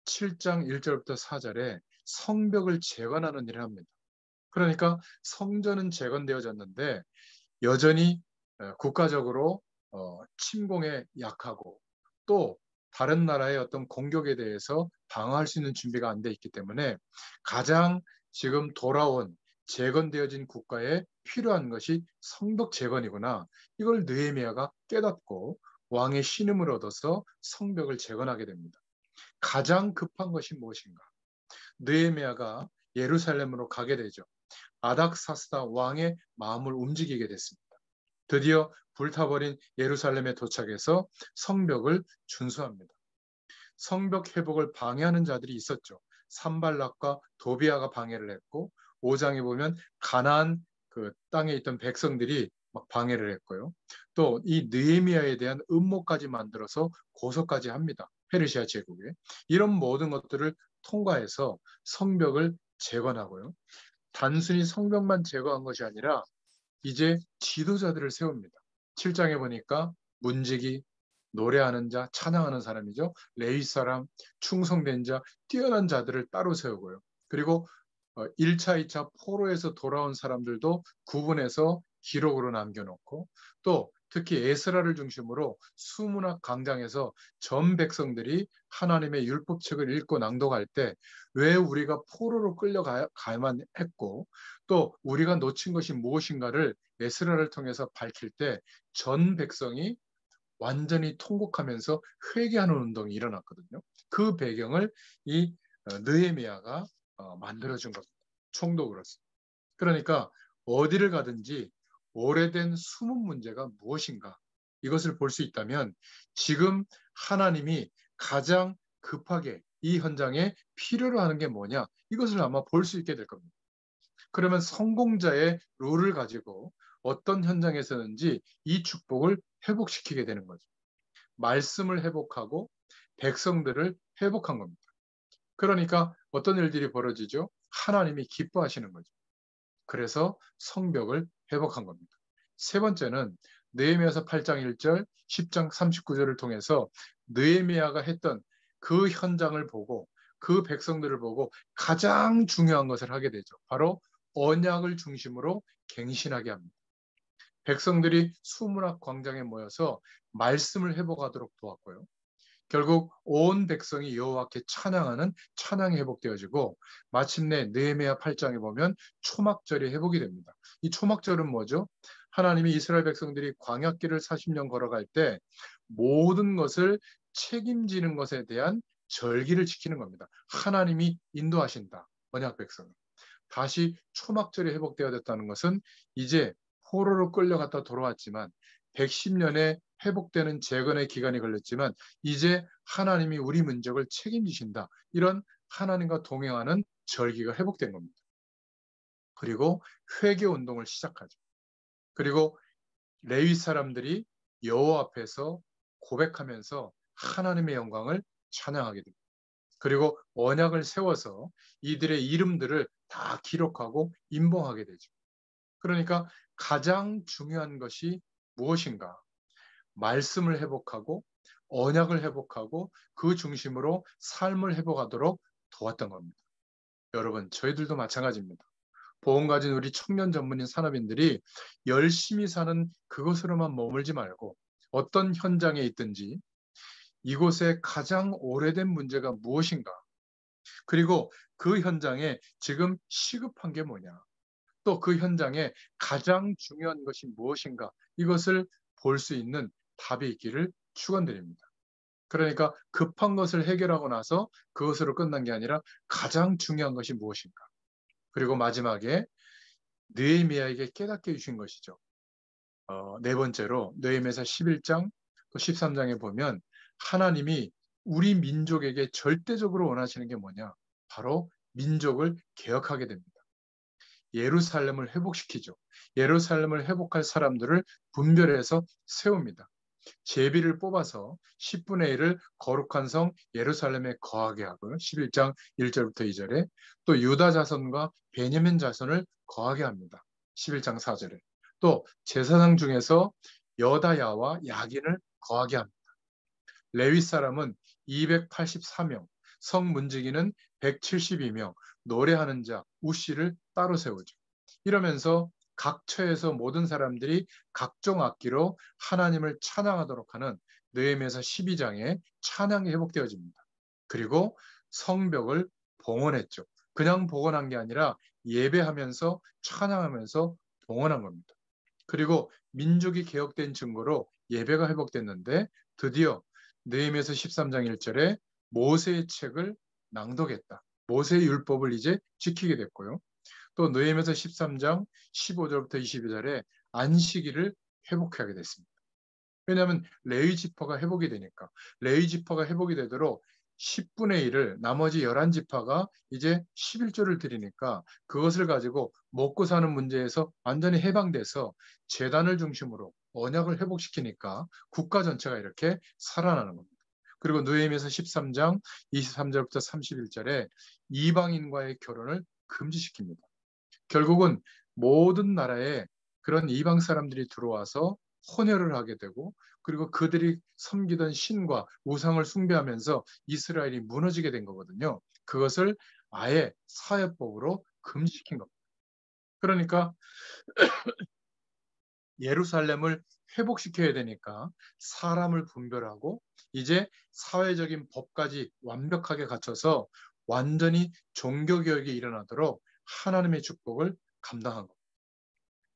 7장 1절부터 4절에 성벽을 재건하는 일을 합니다. 그러니까 성전은 재건되어졌는데 여전히 국가적으로 침공에 약하고 또 다른 나라의 어떤 공격에 대해서 방어할 수 있는 준비가 안 돼 있기 때문에 가장 지금 돌아온 재건되어진 국가에 필요한 것이 성벽 재건이구나. 이걸 느헤미야가 깨닫고 왕의 신임을 얻어서 성벽을 재건하게 됩니다. 가장 급한 것이 무엇인가? 느헤미야가 예루살렘으로 가게 되죠. 아닥사스다 왕의 마음을 움직이게 됐습니다. 드디어 불타버린 예루살렘에 도착해서 성벽을 준수합니다. 성벽 회복을 방해하는 자들이 있었죠. 산발락과 도비아가 방해를 했고 5장에 보면 가나안 그 땅에 있던 백성들이 막 방해를 했고요. 또 이 느헤미야에 대한 음모까지 만들어서 고소까지 합니다. 페르시아 제국에. 이런 모든 것들을 통과해서 성벽을 재건하고요. 단순히 성벽만 제거한 것이 아니라 이제 지도자들을 세웁니다. 7장에 보니까 문지기, 노래하는 자, 찬양하는 사람이죠. 레위 사람, 충성된 자, 뛰어난 자들을 따로 세우고요. 그리고 1차, 2차 포로에서 돌아온 사람들도 구분해서 기록으로 남겨놓고 또 특히 에스라를 중심으로 수문학 강당에서 전 백성들이 하나님의 율법책을 읽고 낭독할 때 왜 우리가 포로로 끌려가야만 했고 또 우리가 놓친 것이 무엇인가를 에스라를 통해서 밝힐 때 전 백성이 완전히 통곡하면서 회개하는 운동이 일어났거든요. 그 배경을 이 느헤미야가 만들어준 겁니다. 총독으로서. 그러니까 어디를 가든지 오래된 숨은 문제가 무엇인가 이것을 볼 수 있다면 지금 하나님이 가장 급하게 이 현장에 필요로 하는 게 뭐냐 이것을 아마 볼 수 있게 될 겁니다. 그러면 성공자의 룰을 가지고 어떤 현장에서는지 이 축복을 회복시키게 되는 거죠. 말씀을 회복하고 백성들을 회복한 겁니다. 그러니까 어떤 일들이 벌어지죠? 하나님이 기뻐하시는 거죠. 그래서 성벽을 회복한 겁니다. 세 번째는 느헤미야서 8장 1절, 10장 39절을 통해서 느헤미야가 했던 그 현장을 보고 그 백성들을 보고 가장 중요한 것을 하게 되죠. 바로 언약을 중심으로 갱신하게 합니다. 백성들이 수문학 광장에 모여서 말씀을 회복하도록 도왔고요. 결국 온 백성이 여호와께 찬양하는 찬양이 회복되어지고 마침내 느헤미야 8장에 보면 초막절이 회복이 됩니다. 이 초막절은 뭐죠? 하나님이 이스라엘 백성들이 광야길을 40년 걸어갈 때 모든 것을 책임지는 것에 대한 절기를 지키는 겁니다. 하나님이 인도하신다. 언약 백성을. 다시 초막절이 회복되어졌다는 것은 이제 포로로 끌려갔다 돌아왔지만 110년의 회복되는 재건의 기간이 걸렸지만 이제 하나님이 우리 문적을 책임지신다. 이런 하나님과 동행하는 절기가 회복된 겁니다. 그리고 회개 운동을 시작하죠. 그리고 레위 사람들이 여호와 앞에서 고백하면서 하나님의 영광을 찬양하게 됩니다. 그리고 언약을 세워서 이들의 이름들을 다 기록하고 인봉하게 되죠. 그러니까 가장 중요한 것이 무엇인가? 말씀을 회복하고 언약을 회복하고 그 중심으로 삶을 회복하도록 도왔던 겁니다. 여러분, 저희들도 마찬가지입니다. 보험 가진 우리 청년 전문인 산업인들이 열심히 사는 그것으로만 머물지 말고 어떤 현장에 있든지 이곳에 가장 오래된 문제가 무엇인가? 그리고 그 현장에 지금 시급한 게 뭐냐? 또 그 현장에 가장 중요한 것이 무엇인가? 이것을 볼 수 있는 답이 있기를 축원드립니다. 그러니까 급한 것을 해결하고 나서 그것으로 끝난 게 아니라 가장 중요한 것이 무엇인가? 그리고 마지막에 느헤미야에게 깨닫게 해주신 것이죠. 네 번째로 느헤미야서 11장 또 13장에 보면 하나님이 우리 민족에게 절대적으로 원하시는 게 뭐냐? 바로 민족을 개혁하게 됩니다. 예루살렘을 회복시키죠. 예루살렘을 회복할 사람들을 분별해서 세웁니다. 제비를 뽑아서 10분의 1을 거룩한 성 예루살렘에 거하게 하고요. 11장 1절부터 2절에 또 유다 자손과 베냐민 자손을 거하게 합니다. 11장 4절에 또 제사장 중에서 여다야와 야긴을 거하게 합니다. 레위 사람은 284명, 성문지기는 172명, 노래하는 자 우시를 따로 세우죠. 이러면서 각 처에서 모든 사람들이 각종 악기로 하나님을 찬양하도록 하는 느헤미야서 12장에 찬양이 회복되어집니다. 그리고 성벽을 봉헌했죠. 그냥 봉헌한 게 아니라 예배하면서 찬양하면서 봉헌한 겁니다. 그리고 민족이 개혁된 증거로 예배가 회복됐는데 드디어 느헤미야서 13장 1절에 모세의 책을 낭독했다. 모세의 율법을 이제 지키게 됐고요. 또 느헤미야서 13장 15절부터 22절에 안식일을 회복하게 됐습니다. 왜냐하면 레위 지파가 회복이 되니까. 레위 지파가 회복이 되도록 10분의 1을 나머지 11지파가 이제 11조를 드리니까 그것을 가지고 먹고 사는 문제에서 완전히 해방돼서 제단을 중심으로 언약을 회복시키니까 국가 전체가 이렇게 살아나는 겁니다. 그리고 느헤미야서 13장 23절부터 31절에 이방인과의 결혼을 금지시킵니다. 결국은 모든 나라에 그런 이방 사람들이 들어와서 혼혈을 하게 되고, 그리고 그들이 섬기던 신과 우상을 숭배하면서 이스라엘이 무너지게 된 거거든요. 그것을 아예 사회법으로 금지시킨 겁니다. 그러니까 예루살렘을 회복시켜야 되니까 사람을 분별하고 이제 사회적인 법까지 완벽하게 갖춰서 완전히 종교개혁이 일어나도록 하나님의 축복을 감당한 겁니다.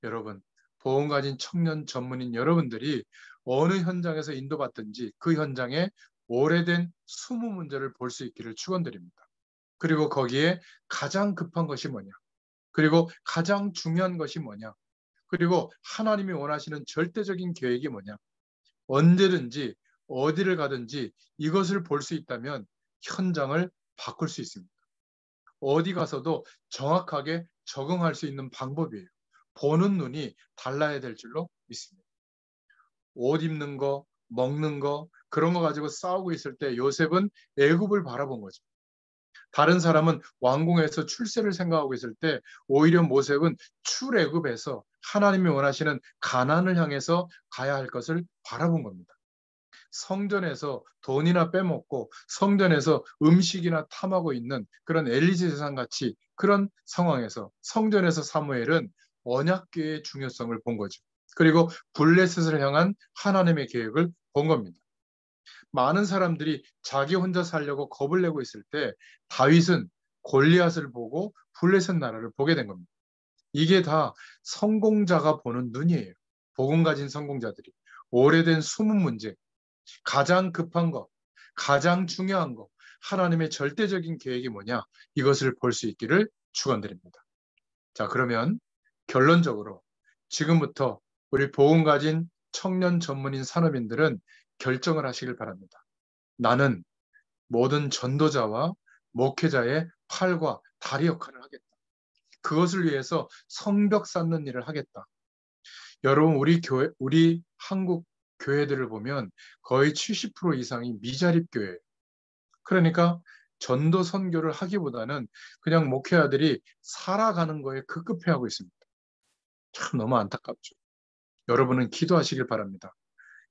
여러분, 보험 가진 청년 전문인 여러분들이 어느 현장에서 인도받든지 그 현장에 오래된 수무 문제를 볼 수 있기를 축원드립니다. 그리고 거기에 가장 급한 것이 뭐냐? 그리고 가장 중요한 것이 뭐냐? 그리고 하나님이 원하시는 절대적인 계획이 뭐냐? 언제든지 어디를 가든지 이것을 볼 수 있다면 현장을 바꿀 수 있습니다. 어디 가서도 정확하게 적응할 수 있는 방법이에요. 보는 눈이 달라야 될 줄로 믿습니다. 옷 입는 거, 먹는 거, 그런 거 가지고 싸우고 있을 때 요셉은 애굽을 바라본 거죠. 다른 사람은 왕궁에서 출세를 생각하고 있을 때 오히려 모색은 출애굽에서 하나님이 원하시는 가나안을 향해서 가야 할 것을 바라본 겁니다. 성전에서 돈이나 빼먹고 성전에서 음식이나 탐하고 있는 그런 엘리제 세상 같이 그런 상황에서 성전에서 사무엘은 언약궤의 중요성을 본 거죠. 그리고 블레셋을 향한 하나님의 계획을 본 겁니다. 많은 사람들이 자기 혼자 살려고 겁을 내고 있을 때 다윗은 골리앗을 보고 블레셋 나라를 보게 된 겁니다. 이게 다 성공자가 보는 눈이에요. 복음 가진 성공자들이 오래된 숨은 문제, 가장 급한 것, 가장 중요한 것, 하나님의 절대적인 계획이 뭐냐, 이것을 볼 수 있기를 축원드립니다. 자, 그러면 결론적으로 지금부터 우리 복음 가진 청년 전문인 산업인들은 결정을 하시길 바랍니다. 나는 모든 전도자와 목회자의 팔과 다리 역할을 하겠다. 그것을 위해서 성벽 쌓는 일을 하겠다. 여러분, 우리 한국 교회들을 보면 거의 70% 이상이 미자립 교회예요. 그러니까 전도 선교를 하기보다는 그냥 목회자들이 살아가는 거에 급급해하고 있습니다. 참 너무 안타깝죠. 여러분은 기도하시길 바랍니다.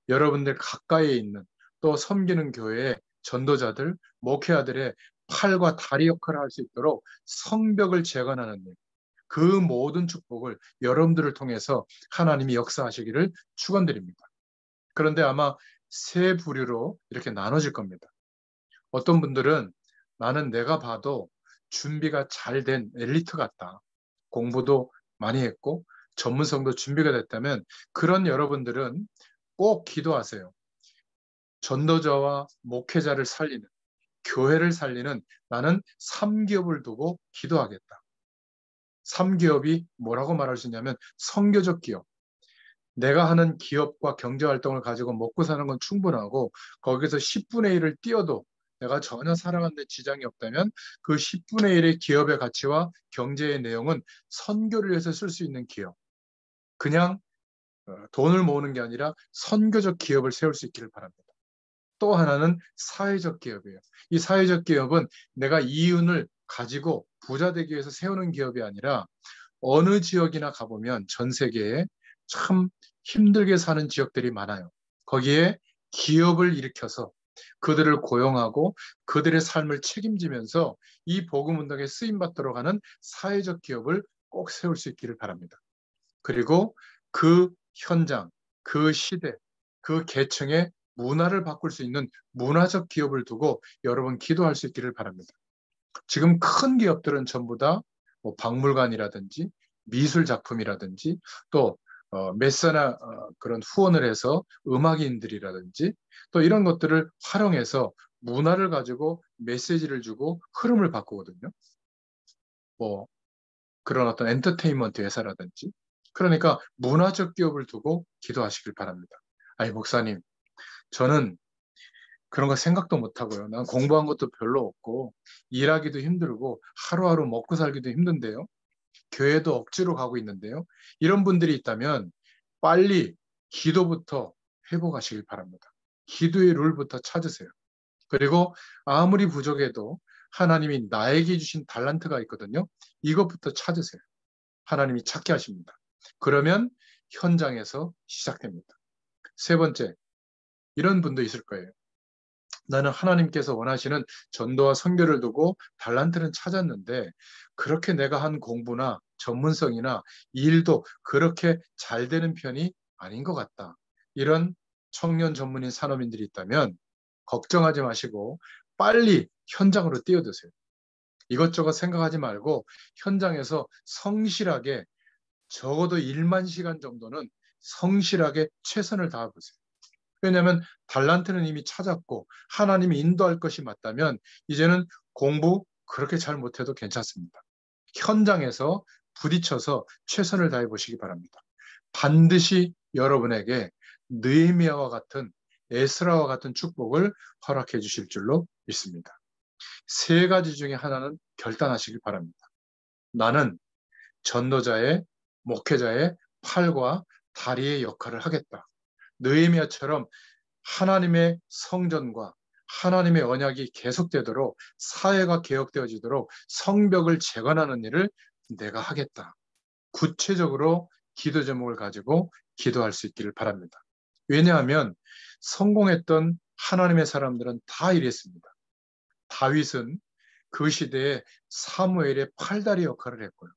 여러분들 가까이에 있는 또 섬기는 교회의 전도자들, 목회자들의 팔과 다리 역할을 할 수 있도록 성벽을 재건하는 일, 그 모든 축복을 여러분들을 통해서 하나님이 역사하시기를 축원드립니다. 그런데 아마 세 부류로 이렇게 나눠질 겁니다. 어떤 분들은 나는 내가 봐도 준비가 잘 된 엘리트 같다. 공부도 많이 했고 전문성도 준비가 됐다면 그런 여러분들은 꼭 기도하세요. 전도자와 목회자를 살리는, 교회를 살리는 나는 3기업을 두고 기도하겠다. 3기업이 뭐라고 말할 수 있냐면 선교적 기업. 내가 하는 기업과 경제활동을 가지고 먹고 사는 건 충분하고 거기서 10분의 1을 띄어도 내가 전혀 살아가는 데 지장이 없다면 그 10분의 1의 기업의 가치와 경제의 내용은 선교를 위해서 쓸 수 있는 기업. 그냥 돈을 모으는 게 아니라 선교적 기업을 세울 수 있기를 바랍니다. 또 하나는 사회적 기업이에요. 이 사회적 기업은 내가 이윤을 가지고 부자 되기 위해서 세우는 기업이 아니라 어느 지역이나 가보면 전 세계에 참 힘들게 사는 지역들이 많아요. 거기에 기업을 일으켜서 그들을 고용하고 그들의 삶을 책임지면서 이 복음 운동에 쓰임 받도록 하는 사회적 기업을 꼭 세울 수 있기를 바랍니다. 그리고 그 현장, 그 시대, 그 계층의 문화를 바꿀 수 있는 문화적 기업을 두고 여러분 기도할 수 있기를 바랍니다. 지금 큰 기업들은 전부 다 뭐 박물관이라든지 미술 작품이라든지 또 메세나 그런 후원을 해서 음악인들이라든지 또 이런 것들을 활용해서 문화를 가지고 메시지를 주고 흐름을 바꾸거든요. 뭐 그런 어떤 엔터테인먼트 회사라든지, 그러니까 문화적 기업을 두고 기도하시길 바랍니다. 아니, 목사님, 저는 그런 거 생각도 못 하고요. 난 공부한 것도 별로 없고, 일하기도 힘들고, 하루하루 먹고 살기도 힘든데요. 교회도 억지로 가고 있는데요. 이런 분들이 있다면 빨리 기도부터 회복하시길 바랍니다. 기도의 룰부터 찾으세요. 그리고 아무리 부족해도 하나님이 나에게 주신 달란트가 있거든요. 이것부터 찾으세요. 하나님이 찾게 하십니다. 그러면 현장에서 시작됩니다. 세 번째, 이런 분도 있을 거예요. 나는 하나님께서 원하시는 전도와 선교를 두고 달란트는 찾았는데 그렇게 내가 한 공부나 전문성이나 일도 그렇게 잘 되는 편이 아닌 것 같다. 이런 청년 전문인 산업인들이 있다면 걱정하지 마시고 빨리 현장으로 뛰어드세요. 이것저것 생각하지 말고 현장에서 성실하게 적어도 1만 시간 정도는 성실하게 최선을 다해보세요. 왜냐하면 달란트는 이미 찾았고 하나님이 인도할 것이 맞다면 이제는 공부 그렇게 잘 못해도 괜찮습니다. 현장에서 부딪혀서 최선을 다해 보시기 바랍니다. 반드시 여러분에게 느헤미야와 같은 에스라와 같은 축복을 허락해 주실 줄로 믿습니다. 세 가지 중에 하나는 결단하시길 바랍니다. 나는 전도자의 목회자의 팔과 다리의 역할을 하겠다. 느헤미야처럼 하나님의 성전과 하나님의 언약이 계속되도록 사회가 개혁되어지도록 성벽을 재건하는 일을 내가 하겠다. 구체적으로 기도 제목을 가지고 기도할 수 있기를 바랍니다. 왜냐하면 성공했던 하나님의 사람들은 다 이랬습니다. 다윗은 그 시대에 사무엘의 팔다리 역할을 했고요.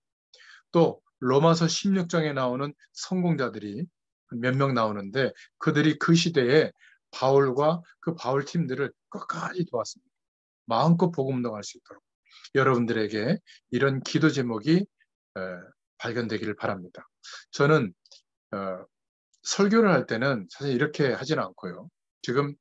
또 로마서 16장에 나오는 성공자들이 몇 명 나오는데 그들이 그 시대에 바울과 그 바울 팀들을 끝까지 도왔습니다. 마음껏 복음 운동할 수 있도록 여러분들에게 이런 기도 제목이 발견되기를 바랍니다. 저는 설교를 할 때는 사실 이렇게 하지는 않고요. 지금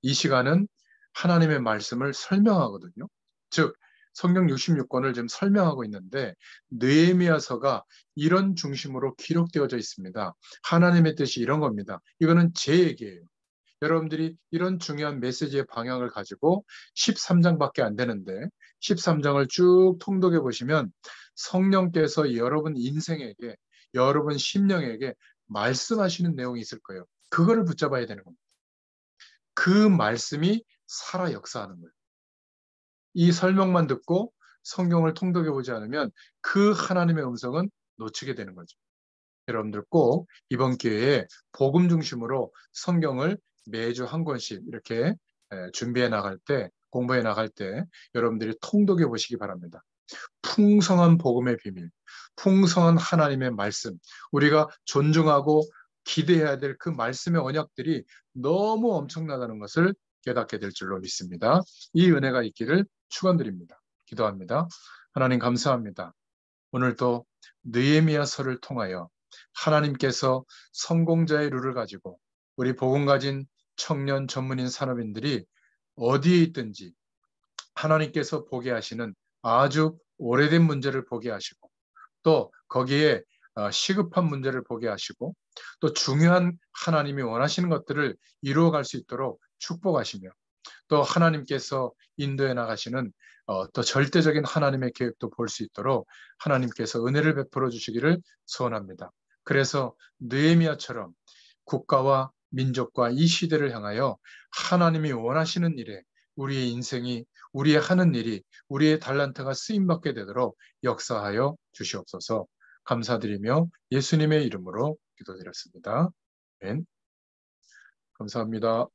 이 시간은 하나님의 말씀을 설명하거든요. 즉 성경 66권을 지금 설명하고 있는데 느헤미야서가 이런 중심으로 기록되어져 있습니다. 하나님의 뜻이 이런 겁니다. 이거는 제 얘기예요. 여러분들이 이런 중요한 메시지의 방향을 가지고 13장밖에 안 되는데 13장을 쭉 통독해 보시면 성령께서 여러분 인생에게 여러분 심령에게 말씀하시는 내용이 있을 거예요. 그거를 붙잡아야 되는 겁니다. 그 말씀이 살아 역사하는 거예요. 이 설명만 듣고 성경을 통독해 보지 않으면 그 하나님의 음성은 놓치게 되는 거죠. 여러분들 꼭 이번 기회에 복음 중심으로 성경을 매주 한 권씩 이렇게 준비해 나갈 때, 공부해 나갈 때 여러분들이 통독해 보시기 바랍니다. 풍성한 복음의 비밀, 풍성한 하나님의 말씀, 우리가 존중하고 기대해야 될 그 말씀의 언약들이 너무 엄청나다는 것을 깨닫게 될 줄로 믿습니다. 이 은혜가 있기를 축원드립니다. 기도합니다. 하나님 감사합니다. 오늘도 느헤미야서를 통하여 하나님께서 성공자의 룰을 가지고 우리 복음 가진 청년 전문인 산업인들이 어디에 있든지 하나님께서 보게 하시는 아주 오래된 문제를 보게 하시고 또 거기에 시급한 문제를 보게 하시고 또 중요한 하나님이 원하시는 것들을 이루어갈 수 있도록 축복하시며 또 하나님께서 인도해 나가시는 또 절대적인 하나님의 계획도 볼 수 있도록 하나님께서 은혜를 베풀어 주시기를 소원합니다. 그래서 느헤미야처럼 국가와 민족과 이 시대를 향하여 하나님이 원하시는 일에 우리의 인생이 우리의 하는 일이 우리의 달란트가 쓰임받게 되도록 역사하여 주시옵소서. 감사드리며 예수님의 이름으로 기도드렸습니다. 아멘. 감사합니다.